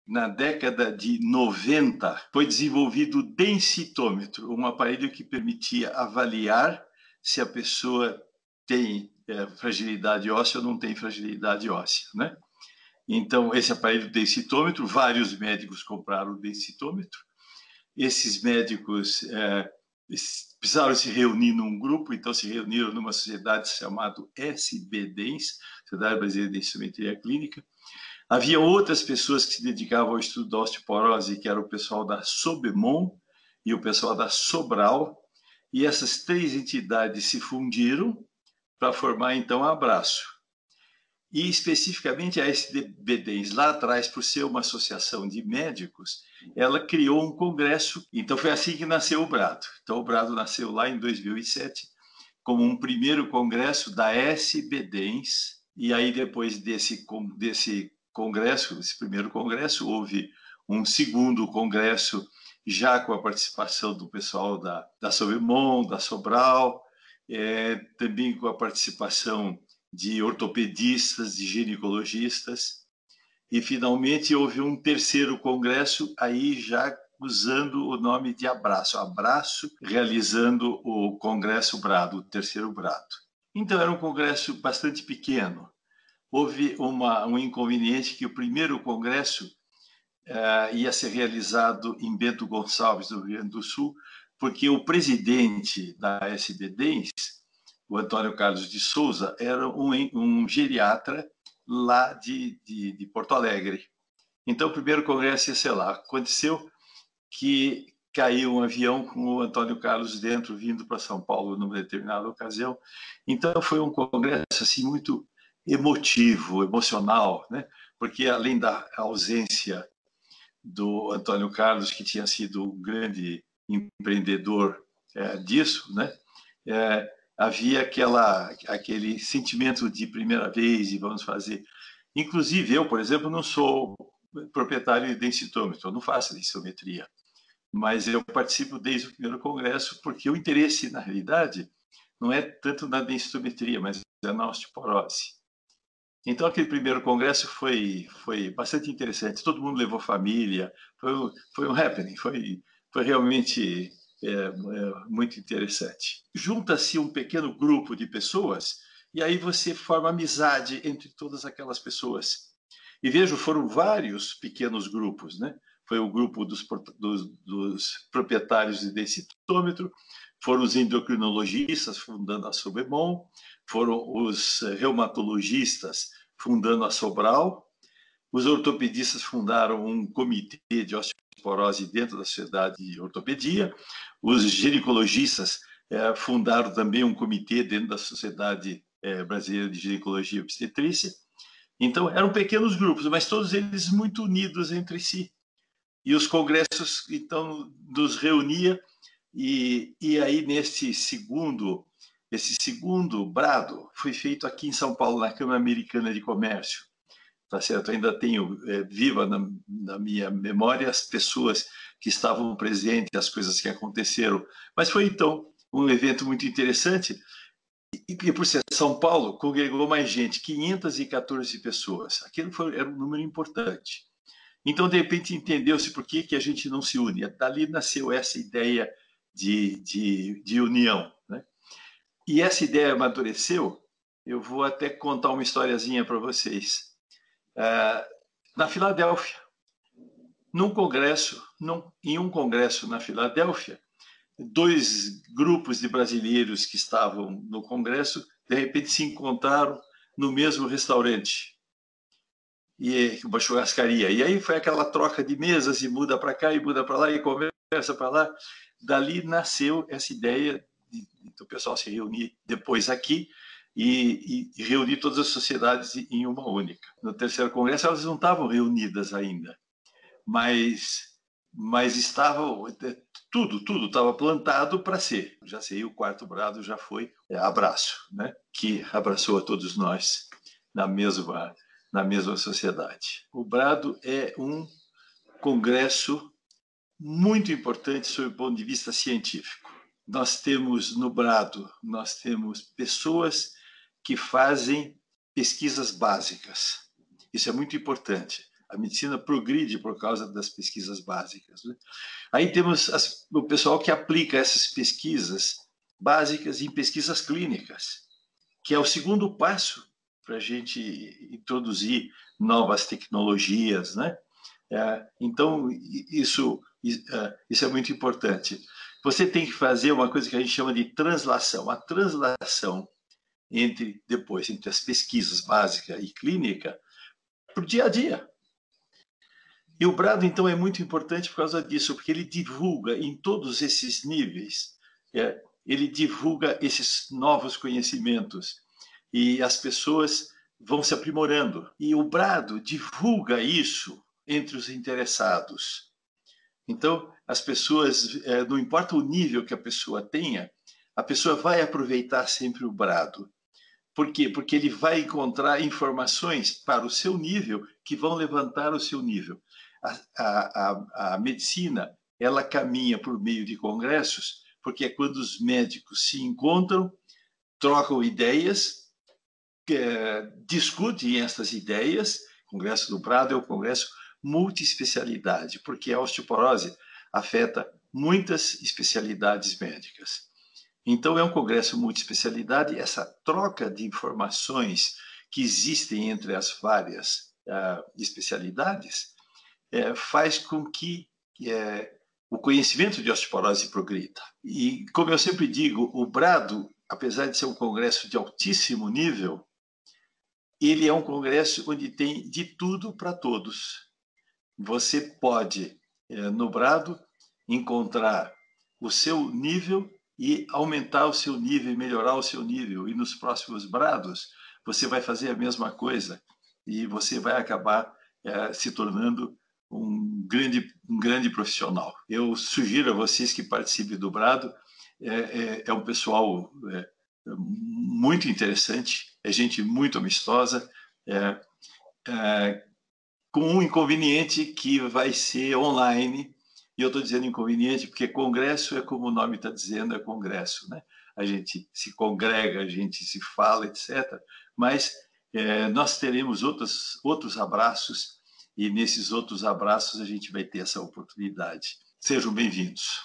na década de 90, foi desenvolvido o densitômetro, um aparelho que permitia avaliar se a pessoa tem fragilidade óssea ou não tem fragilidade óssea, né? Então, esse aparelho densitômetro, vários médicos compraram o densitômetro. Esses médicos precisaram se reunir num grupo, então se reuniram numa sociedade chamada SBDENS, Sociedade Brasileira de Densitometria Clínica. Havia outras pessoas que se dedicavam ao estudo da osteoporose, que era o pessoal da Sobemon e o pessoal da Sobral, e essas três entidades se fundiram para formar, então, a Abraço. E, especificamente, a SBDENS, lá atrás, por ser uma associação de médicos, ela criou um congresso. Então, foi assim que nasceu o Brado. Então, o Brado nasceu lá em 2007, como um primeiro congresso da SBDENS, e aí, depois desse congresso, esse primeiro congresso, houve um segundo congresso, já com a participação do pessoal da Sobemon, da Sobral, também com a participação de ortopedistas, de ginecologistas, e finalmente houve um terceiro congresso, aí já usando o nome de Abraço, realizando o Congresso Brado, o terceiro Brado. Então era um congresso bastante pequeno. Houve um inconveniente que o primeiro congresso ia ser realizado em Bento Gonçalves, no Rio Grande do Sul, porque o presidente da SBDENS, o Antônio Carlos de Souza, era um geriatra lá de Porto Alegre. Então, o primeiro congresso ia ser lá. Aconteceu que caiu um avião com o Antônio Carlos dentro, vindo para São Paulo numa determinada ocasião. Então, foi um congresso assim, muito emotivo, emocional, né? Porque, além da ausência do Antônio Carlos, que tinha sido um grande empreendedor disso, né? Havia aquele sentimento de primeira vez e vamos fazer. Inclusive, eu, por exemplo, não sou proprietário de densitômetro, eu não faço densitometria, mas eu participo desde o primeiro congresso porque o interesse, na realidade, não é tanto na densitometria, mas é na osteoporose. Então, aquele primeiro congresso foi bastante interessante. Todo mundo levou família, foi um happening, foi realmente muito interessante. Junta-se um pequeno grupo de pessoas e aí você forma amizade entre todas aquelas pessoas. E vejo, foram vários pequenos grupos, né? Foi o grupo dos proprietários de densitômetro, foram os endocrinologistas fundando a Sobemon, foram os reumatologistas fundando a Sobral, os ortopedistas fundaram um comitê de osteoporose dentro da Sociedade de Ortopedia, os ginecologistas fundaram também um comitê dentro da Sociedade Brasileira de Ginecologia e Obstetrícia. Então, eram pequenos grupos, mas todos eles muito unidos entre si. E os congressos, então, nos reunia, e aí, esse segundo brado foi feito aqui em São Paulo, na Câmara Americana de Comércio. Tá certo? Ainda tenho viva na minha memória as pessoas que estavam presentes, as coisas que aconteceram. Mas foi, então, um evento muito interessante. E por ser São Paulo, congregou mais gente, 514 pessoas. Aquilo era um número importante. Então, de repente, entendeu-se por que a gente não se une. Dali nasceu essa ideia de união, né? E essa ideia amadureceu. Eu vou até contar uma historiazinha para vocês. Na Filadélfia, em um congresso na Filadélfia, dois grupos de brasileiros que estavam no congresso, de repente se encontraram no mesmo restaurante, e uma churrascaria. E aí foi aquela troca de mesas, e muda para cá, e muda para lá, e conversa para lá. Dali nasceu essa ideia do pessoal se reunir depois aqui e reunir todas as sociedades em uma única. No terceiro congresso elas não estavam reunidas ainda, mas estavam, tudo estava plantado para ser. Já sei, o quarto brado já foi Abraço, né? Que abraçou a todos nós na mesma sociedade. O brado é um congresso muito importante sob o ponto de vista científico. Nós temos no brado, pessoas que fazem pesquisas básicas. Isso é muito importante. A medicina progride por causa das pesquisas básicas, né? Aí temos o pessoal que aplica essas pesquisas básicas em pesquisas clínicas, que é o segundo passo para a gente introduzir novas tecnologias, né? Então, isso é muito importante. Você tem que fazer uma coisa que a gente chama de translação. A translação entre as pesquisas básica e clínica para o dia a dia. E o Brado, então, é muito importante por causa disso, porque ele divulga em todos esses níveis, ele divulga esses novos conhecimentos e as pessoas vão se aprimorando. E o Brado divulga isso entre os interessados. Então, as pessoas, não importa o nível que a pessoa tenha, a pessoa vai aproveitar sempre o Brado. Por quê? Porque ele vai encontrar informações para o seu nível que vão levantar o seu nível. A medicina, ela caminha por meio de congressos, porque é quando os médicos se encontram, trocam ideias, discutem essas ideias. O Congresso do Brado é um congresso multiespecialidade, porque a osteoporose afeta muitas especialidades médicas. Então, é um congresso multiespecialidade. Essa troca de informações que existem entre as várias especialidades faz com que o conhecimento de osteoporose progrida. E, como eu sempre digo, o Brado, apesar de ser um congresso de altíssimo nível, ele é um congresso onde tem de tudo para todos. Você pode, no Brado, encontrar o seu nível e aumentar o seu nível e melhorar o seu nível. E nos próximos Brados, você vai fazer a mesma coisa e você vai acabar se tornando um grande profissional. Eu sugiro a vocês que participem do Brado. É um pessoal muito interessante, é gente muito amistosa, com um inconveniente que vai ser online. E eu estou dizendo inconveniente porque congresso é como o nome está dizendo, é congresso, né? A gente se congrega, a gente se fala, etc. Mas nós teremos outros abraços e nesses outros abraços a gente vai ter essa oportunidade. Sejam bem-vindos.